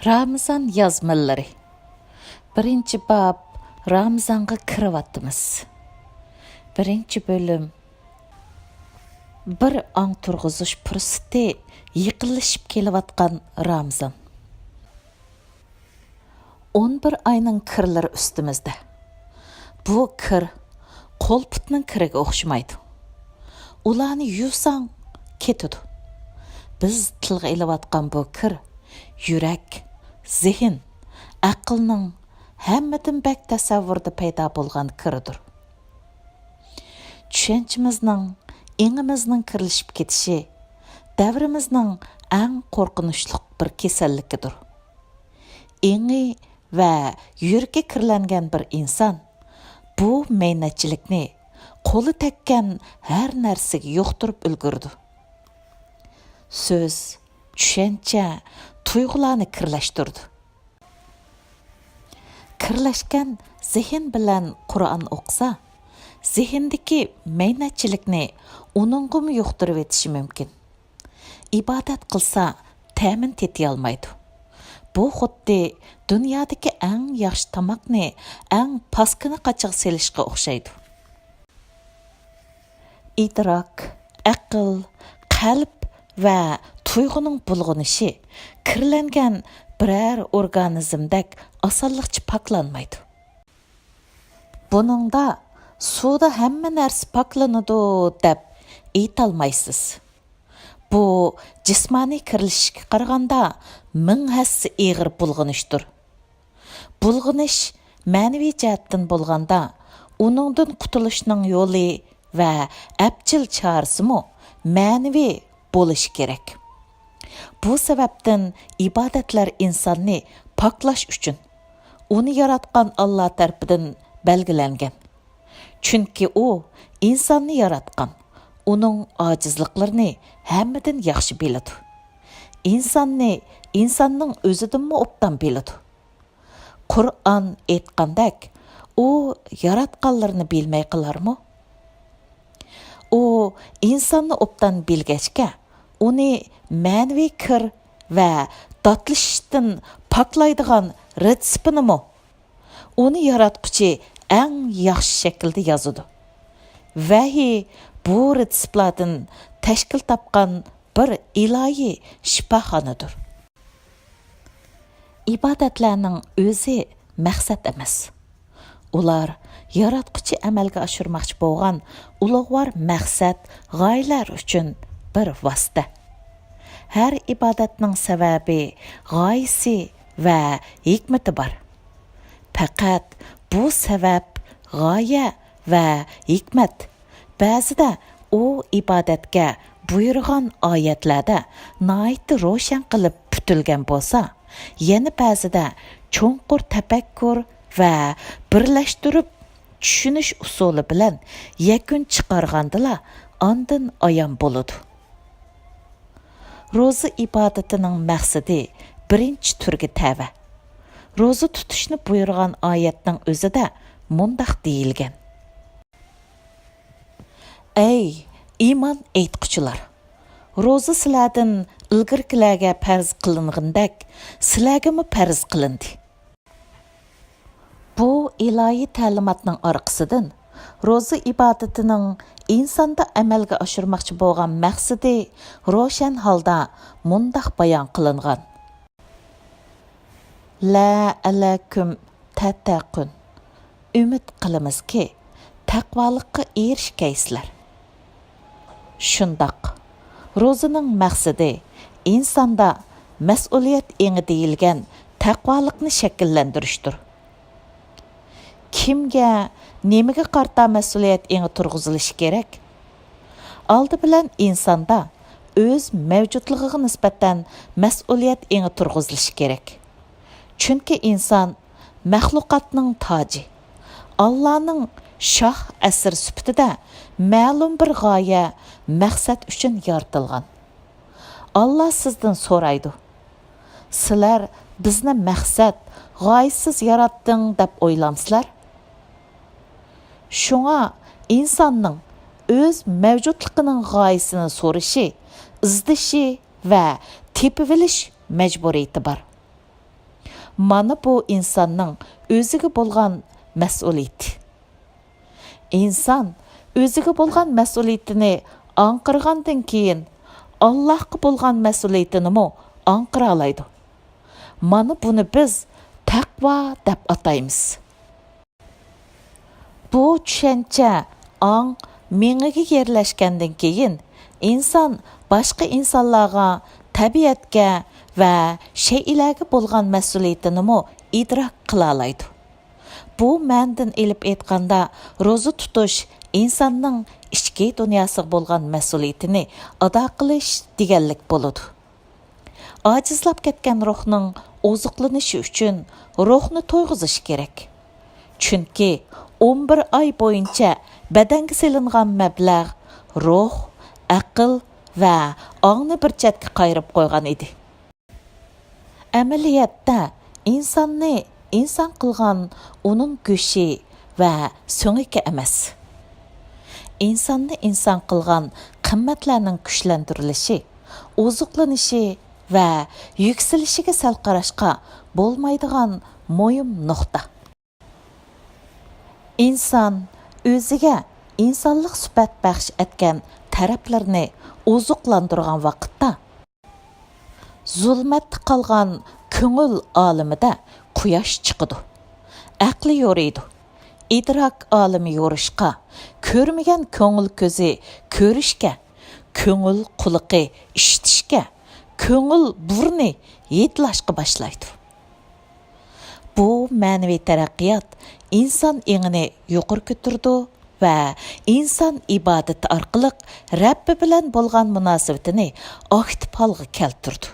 Ramazan yazmaları. Birinci bab Ramazanға kirivatımız. Birinci bölüm. Bir an turğuzuş pürsütte yıkılışıp kelivatkan Ramazan. 11 ayının kirleri üstümüzde. Bu kir qol-putning kiriga o'xshamaydi. Ularni yuvsang ketadi. Biz tilga ilayotgan bu kir yurak, zehn, aqlning hammadan bak tasavvurda paydo bo'lgan kiridir. Tushunchimizning, engimizning kirilishib ketishi davrimizning eng qo'rqinchli bir kasalligidir. Engi va yuragi kirlangan bir inson bu maynachilikni qo'li tekkan har narsaga yo'qtirib ulgurdi. So'z, tushuncha, tuyg'ularni kirlashtirdi. Kirlashgan zehn bilan Qur'on o'qisa, zehndagi maynachilikni uningga yo'qtirib etishi mumkin. Ibodat qilsa, ta'min tetiy olmaydi. Bu xuddi dunyodagi eng yaxshi tamoqni eng paskini qachiq selishga o'xshaydi. Idrok, aql, qalb va tuyg'uning bulg'unishi kirlangan biror organizmdak osonlikcha poklanmaydi. Buningda suvda hamma narsa poklanadi deb aytolmaysiz. Bu jismoniy kirilishga qaraganda ming hassi ig'ir bulg'unishdir. Bulg'unish ma'naviy jihatdan bo'lganda uningdan qutulishning yo'li va abjil chorasimi ma'naviy bo'lishi kerak. Bu sababdan ibodatlar insonni poklash uchun uni yaratgan Alloh tarafidan belgilangan. Chunki u insonni yaratgan, uning ojizliklarini hammadan yaxshi biladi. Insonning o'zidanmi obdan biladi. Qur'on aytgandek, u yaratganlarni bilmay qilarmi? U insonni obdan bilgachga, uni ma'naviy kir va dodlashishdan poklaydigan retseptini uni yaratquchi eng yaxshi shaklda yozadi. Vahiy bu retseptlardan tashkil topgan bir ilohiy shifoxonadir. Ibodatlarning o'zi maqsad emas. Ular yaratquchi amalga oshirmoqchi bo'lgan ulug'vor maqsad, g'oyalar uchun bir vosita. Har ibodatning sababi, g'oyasi va hikmati bor. Faqat bu sabab, g'oya va hikmat ba'zida u ibodatga buyurgan oyatlarda nihoyat ro'shan qilib putilgan bo'lsa, yana ba'zida cho'nqur tafakkur va birlashtirib tushunish usuli bilan yakun chiqargandilar ondan ayon bo'ladi. Ro'za ibodatining maqsadi birinchi turga tava. Ro'za tutishni buyurgan oyatning o'zida mundaq deyilgan: Ey iymon aytquchilar, ro'za sizlardan ilgirkilarga farz qilingandek, sizlarga farz qilindi. Bu ilohiy ta'limotning orqasidan ro'za ibodatining insonda amalga oshirmoqchi bo'lgan maqsadi ro'shan holda mundaq bayon qilingan: La alakum tattaqun. Umid qilamizki, taqvolikqa erishgaysizlar. Shundoq, ro'zaning maqsadi insonda mas'uliyat engi deyilgan taqvolikni shakllantirishdir. Kimga, nimaga qarta mas'uliyat engi turg'izilishi kerak? Oldi bilan insonda o'z mavjudligiga nisbatan mas'uliyat engi turg'izilishi kerak. Chunki inson maxluqotning toji, Allohning shoh asr sifatida ma'lum bir g'oya, maqsad uchun yaratilgan. Alloh sizdan so'raydi: Sizlar bizni maqsad, g'oyasiz yaratding deb o'ylamsizlar? Shunga insonning o'z mavjudligining g'oyasini so'rashi, izdishi va tepivilish majburiyati bor. Mana bu insonning o'ziga bo'lgan mas'uliyati. Inson o'ziga bo'lgan mas'uliyatini anqirgandan keyin Allohga bo'lgan mas'uliyatini mo anqira oladi. Mana buni biz taqvo deb ataymiz. Bu tushuncha ang mengiga yerlashgandan keyin inson boshqa insonlarga, tabiatga va shaylarga bo'lgan mas'uliyatini mo idrok qila oladi. Bu ma'nodan elib aytganda ro'za tutish insonning ichki dunyosiga bo'lgan mas'uliyatini ado qilish deganlik bo'ladi. Ojizlab ketgan ruhning oziqlanishi uchun ruhni to'yg'izish kerak. Chunki 11 oy bo'yicha badanga silingan mablag' ruh, aql va ongni bir chetga qayirib qo'ygan edi. Amaliyotda insonni inson qilgan uning go'shi va so'ngiki emas. Insonni inson qilgan qimmatlarning kuchlantirilishi, oziqlanishi va yuksalishiga sal qarashqa bo'lmaydigan muhim nuqta. Inson o'ziga insonlik sifat baxsh etgan taraflarni oziqlantirgan vaqtda zulmatda qolgan ko'ngil olamida quyosh chiqadi. Aqli yo'raydi. İdrak olimi yo'rishqa, ko'rmagan ko'ngil ko'zi ko'rishga, ko'ngil quliqi eshitishga, ko'ngil burni yetlashqa boshlaydi. Bu ma'naviy taraqqiyot inson engini yuqori ko'tardi va inson ibodati orqali Rabbi bilan bo'lgan munosabatini aktiv holga keltirdi.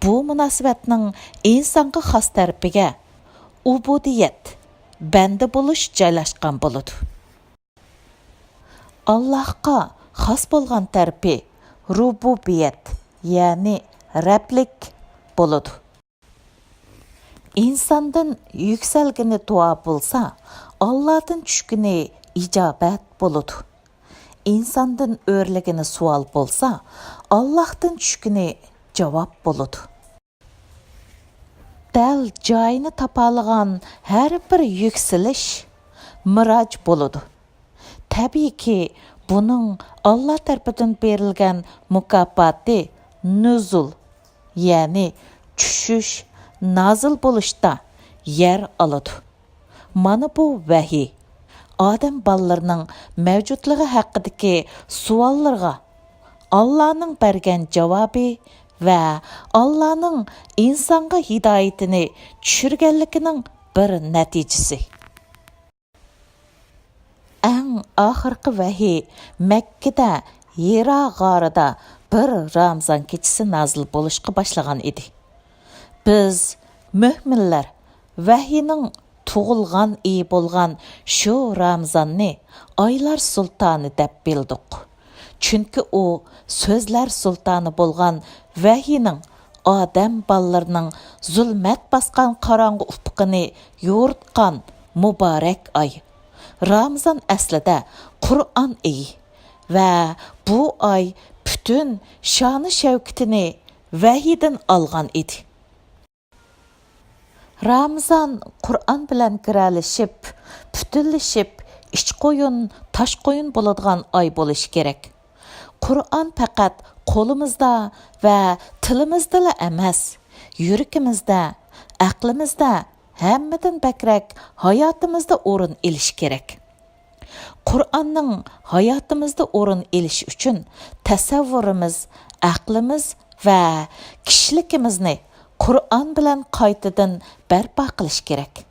Bu munosabatning insonga xos tarafiga ubudiyat, banda bo'lish joylashgan bo'ladi. Allohga xos bo'lgan tarafi rububiyat, ya'ni Rablik bo'ladi. İnsandan yükselgini dua bulsa, Allah'tan düşkünü icabat buludu. İnsandan örlegini sual bulsa, Allah'tan düşkünü cevap buludu. Dal joyini tapalığan her bir yükseliş mirac buludu. Tabii ki bunun Allah tarafından berilgen mukafati nüzul, yani düşüş, nazil bo'lishda yer oladi. Mana bu vahiy odam ballarning mavjudligi haqidagi savollarga Allohning bergan javobi va Allohning insonga hidoyatini tushirganligining bir natijasi. Eng oxirgi vahiy Makkada Hira g'orida bir Ramazon kechasi nazil bo'lishga boshlagan edi. Biz müminler vahiyning tug'ilgan iyi bo'lgan shu Ramazonni oylar sultoni deb bildik. Chunki u so'zlar sultoni bo'lgan vahiyning odam ballarning zulmat bosgan qorong'u ufqini yo'ritgan muborak oy. Ramazon aslida Qur'on oyi va bu oy butun sha'ni shavkatini vahiydan olgan edi. Ramazon Qur'on bilan kiralishib, putunlashib, ich qo'yin, tosh qo'yin bo'ladigan oy bo'lishi kerak. Qur'on faqat qo'limizda va tilimizda emas, yurakimizda, aqlimizda, hammadan bakrak hayotimizda o'rin olishi kerak. Qur'onning hayotimizda o'rin olishi uchun tasavvurimiz, aqlimiz va kishiligimizni Qur'on bilan qaytadan barpo qilish kerak.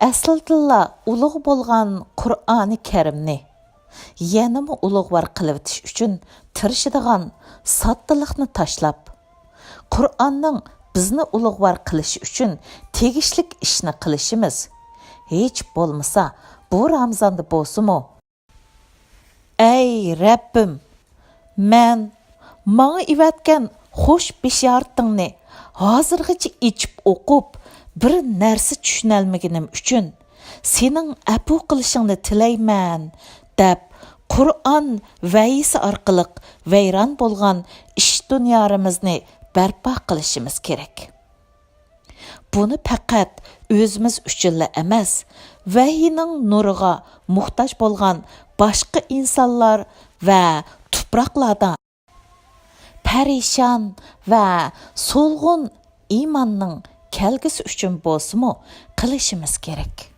Aslida ulug' bo'lgan Qur'oni Karimni yanama ulug'var qilib o'tish uchun tirishadigan soddalikni tashlab, Qur'onning bizni ulug'var qilish uchun tegishlik ishni qilishimiz hech bo'lmasa bu Ramazonda bo'lsa-mu. Ey Rabbim, menga ivatgan xo'sh bishartingni hozirgacha ichib o'qib bir narsa tushunolmaganim uchun sening afu qilishingni tilayman deb Qur'on vayisi orqali vayron bo'lgan ish dunyomizni barpo qilishimiz kerak. buni faqat o'zimiz uchunla emas, vahiyning nuriga muhtoj bo'lgan boshqa insonlar va tuproqlarda parishon va so'lg'un iymonning kelgisi uchun bo'lsa-mu qilishimiz kerak.